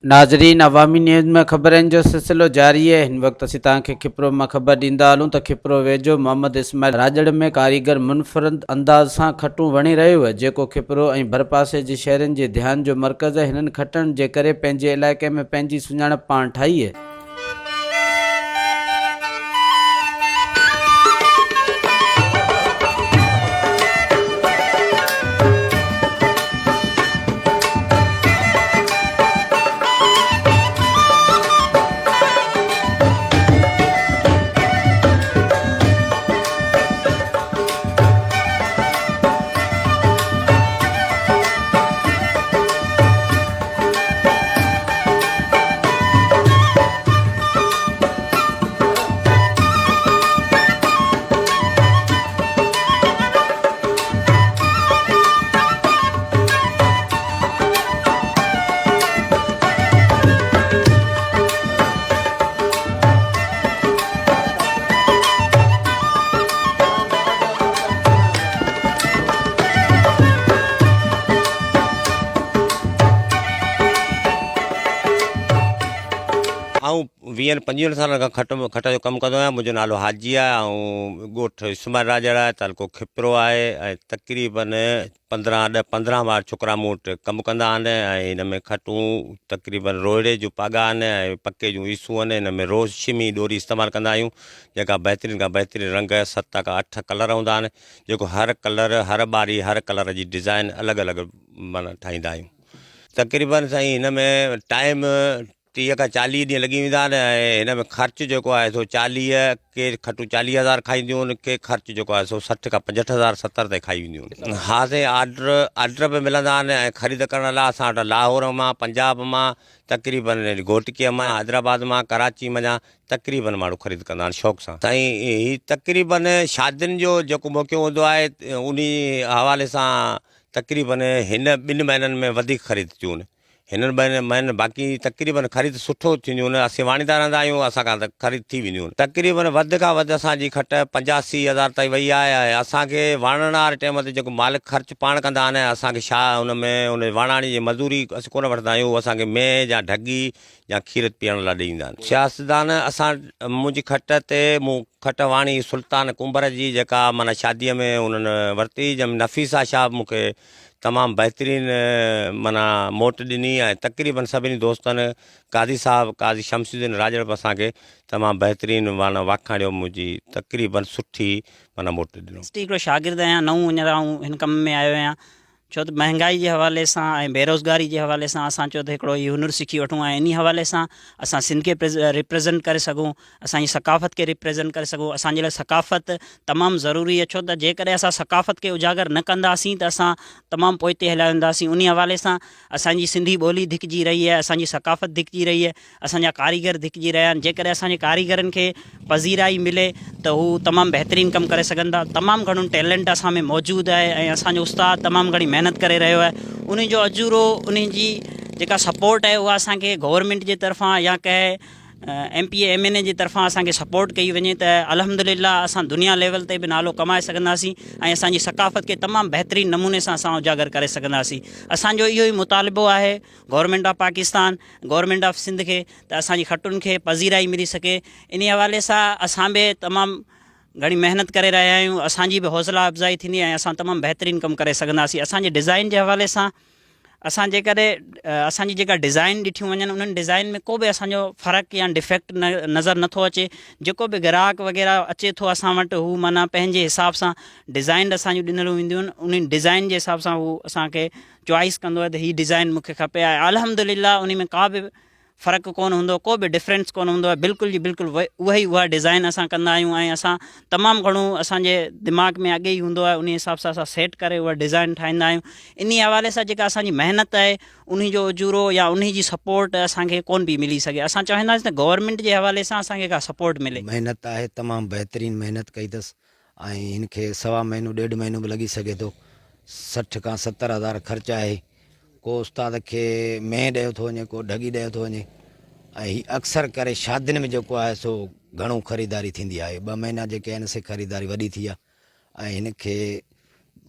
नाज़रीन, अवामी न्यूज़ में ख़बरनि जो सिलसिलो जारी है। हिन वक्त असीं तव्हांखे खिप्रो में ख़बर ॾींदा हलूं त खिप्रो वेझो मोहम्मद इस्माइल राजड़ में कारीगर मुनफ़रद अंदाज़ सां खटूं वणी रहियो आहे, जेको खिप्रो ऐं भरपासे जे शहरनि जे ध्यान जो मर्कज़ आहे। हिननि खटनि जे करे पंहिंजे इलाइक़े में पंहिंजी सुञाणप पाण ठाही आहे। आऊं 20-25 साल खां खट जो कमु कंदो आहियां। मुंहिंजो नालो हाजी आहे ऐं ॻोठु इस्माइल राजड़ आहे, तालुको खिप्रो आहे ऐं तक़रीबन 15 ॿार छोकिरा मूं वटि कमु कंदा आहिनि ऐं हिन में खटूं तक़रीबन रोहिड़े जूं पागा आहिनि ऐं पके जूं ईसूं आहिनि। हिन में रोशमी डोरी इस्तेमालु कंदा आहियूं, जेका बहितरीन खां बहितरीन रंग 7 खां 8 कलर हूंदा आहिनि, जेको हर कलर हर ॿारी हर कलर जी डिज़ाइन अलॻि अलॻि माना ठाहींदा आहियूं। तक़रीबन साईं हिन में टाइम 30 खां 40 ॾींहं लॻी वेंदा आहिनि ऐं हिन में ख़र्चु जेको आहे सो 40 के खटूं 40,000 खाईंदियूं आहिनि, के ख़र्चु जेको आहे सो 60 खां 65,000 70 ताईं खाई वेंदियूं आहिनि। हा साईं, आर्डर बि मिलंदा आहिनि ऐं ख़रीद करण लाइ असां वटि लाहौर मां, पंजाब मां, तक़रीबन घोटकीअ मां, हैदराबाद मां, कराची मां तक़रीबन माण्हू ख़रीद कंदा आहिनि शौक़ सां। साईं हीअ तक़रीबन शादियुनि जो जेको मौक़ो हूंदो आहे उन हवाले सां तक़रीबन हिन 2 महीननि में वधीक ख़रीद थियूं आहिनि। हिननि महीननि बाक़ी तक़रीबन ख़रीद सुठो थींदियूं आहिनि। असीं वाणींदा रहंदा आहियूं, असांखां त ख़रीद थी वेंदियूं आहिनि। तक़रीबन वधि खां वधि असांजी खट 85,000 ताईं वई आहे ऐं असांखे वाणण वारे टाइम ते जेको मालिक ख़र्चु पाण कंदा आहिनि, असांखे छा हुन में उन वाणाणी जी मज़दूरी असीं कोन वठंदा आहियूं, असांखे मेह या ढगी या खीर पीअण लाइ ॾींदा आहिनि। सियासतदान मुंहिंजी खट ते मूं खट वाणी सुल्तान कुंभर जी, जेका माना शादीअ में उन्हनि वरिती, जंहिंमें नफ़ीसा शाह मूंखे तमामु बहितरीन माना मोट ॾिनी ऐं तक़रीबन सभिनी दोस्तनि काज़ी साहब काज़ी शमसुद्दीन राजड़ बि असांखे तमामु बहितरीन माना वाखाणियो, मुंहिंजी तक़रीबन सुठी माना मोट ॾिनो। हिकिड़ो शागिर्दु आहियां, नऊं हींअर आऊं हिन कम में आयो आहियां, छो त महांगाई जे हवाले सां ऐं बेरोज़गारी जे हवाले सां असां चयो त हिकिड़ो इहो हुनुरु सिखी वठूं ऐं इन हवाले सां असां सिंध खे रिप्रेज़ेंट करे सघूं, असांजी सकाफ़त खे रिप्रेज़ेंट करे सघूं। असांजे लाइ सकाफ़त तमामु ज़रूरी आहे, छो त जेकॾहिं असां सकाफ़त खे उजागर न कंदासीं त असां तमामु पोइते हलिया वेंदासीं। उन हवाले सां असांजी सिंधी ॿोली धिकजी रही आहे, असांजी सकाफ़त धिकजी रही आहे, असांजा कारीगर धिकजी रहिया आहिनि। जेकॾहिं असांजे कारीगरनि खे पज़ीराई मिले त हू तमामु बहितरीनु कमु करे सघंदा। तमामु घणो टैलेंट असां में मौजूदु आहे ऐं असांजो उस्ताद तमामु घणी महिनत करे रहियो आहे। उन जो अजूरो, उन जी जेका सपोर्ट आहे उहा असांखे गवर्नमेंट जे तरफ़ां या कंहिं MP MNA जी तरफ़ां असांखे सपोर्ट कई वञे त अल्हम्दुलिल्लाह असां दुनिया लेवल ते बि नालो कमाए सघंदासीं ऐं असांजी सकाफ़त खे तमामु बहितरीन नमूने सां असां उजागर करे सघंदासीं। असांजो इहो ई मुतालिबो आहे government of Pakistan, government of Sindh खे, त असांजी खटुनि खे पज़ीराई मिली सघे। इन हवाले सां असां बि तमामु घणी महिनत करे रहिया आहियूं, असांजी बि हौसला अफ़ज़ाई थींदी ऐं असां तमामु बहितरीनु कमु करे सघंदासीं। असांजे डिज़ाइन जे हवाले सां असां जेकॾहिं असांजी जेका डिज़ाइन ॾिठियूं वञनि, उन्हनि डिज़ाइन में को बि असांजो फ़र्क़ु या डिफेक्ट नज़र नथो अचे। जेको बि ग्राहक वग़ैरह अचे थो असां वटि, हू माना पंहिंजे हिसाब सां डिज़ाइन असांजूं ॾिनल वेंदियूं आहिनि, उन डिज़ाइन जे हिसाब सां हू असांखे चॉइस कंदो आहे त हीअ डिज़ाइन मूंखे खपे ऐं अल्हम्दुलिल्लाह उन में का बि फ़र्क़ु कोन हूंदो, को बि डिफरेंस कोन हूंदो आहे। बिल्कुलु जी बिल्कुलु उहा डिज़ाइन असां कंदा आहियूं ऐं असां तमामु घणो असांजे दिमाग़ में अॻे ई हूंदो आहे, उन हिसाब सां असां सेट करे उहा डिज़ाइन ठाहींदा आहियूं। इन हवाले सां जेका असांजी महिनत आहे, उन जो उजूरो या उन जी सपोर्ट असांखे कोन बि मिली सघे। असां चाहींदासीं त गवर्नमेंट जे हवाले सां असांखे का सपोर्ट मिले। महिनत आहे, तमामु बहितरीनु महिनत कई अथसि ऐं हिनखे 1.25 महीनो 1.5 महीनो बि लॻी सघे थो। 60 खां 70,000 ख़र्चु आहे। को उस्ताद खे मेह ॾियो थो वञे, को ढगी ॾियो थो वञे ऐं हीअ अक्सर करे शादियुनि में जेको आहे सो घणो ख़रीदारी थींदी आहे। 2 महीना जेके आहिनि से ख़रीदारी वॾी थी आहे ऐं हिनखे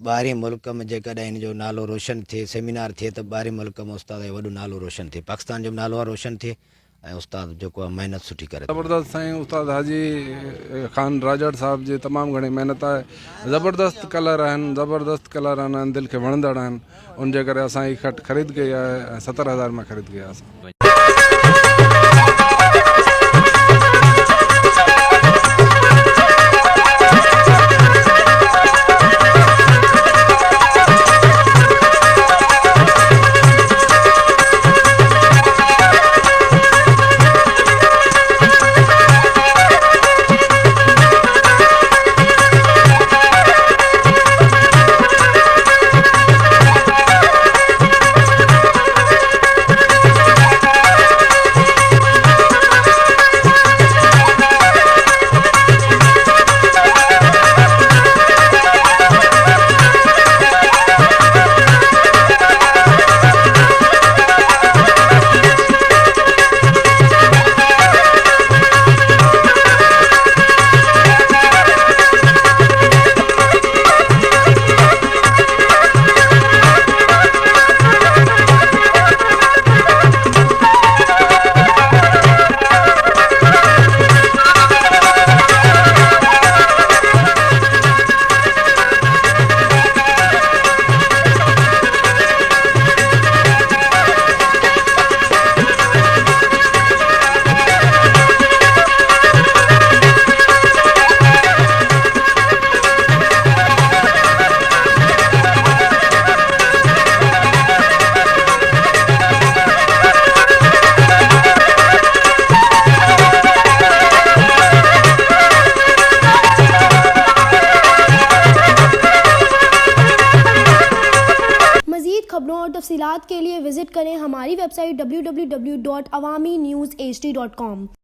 ॿाहिरि मुल्क में जेकॾहिं हिन जो नालो रोशन थिए, सेमिनार थिए त ॿाहिरि मुल्क में उस्ताद जो वॾो नालो रोशन थिए, पाकिस्तान जो बि नालो आहे रोशन थिए ऐं उस्ताद जेको आहे महिनत सुठी करे थो। ज़बरदस्त साईं उस्ताद हाजी ख़ान राजड़ साहब जी तमामु घणी महिनत आहे। ज़बरदस्त कलर आहिनि, ज़बरदस्त कलर आहिनि, दिलि खे वणंदड़ आहिनि। उनजे करे असां हीअ खट ख़रीद कई आहे ऐं 70,000 में ख़रीद कई आहे असां। खबरों और तफसीलात के लिए विजिट करें हमारी वेबसाइट www.awamiNewsHD.com।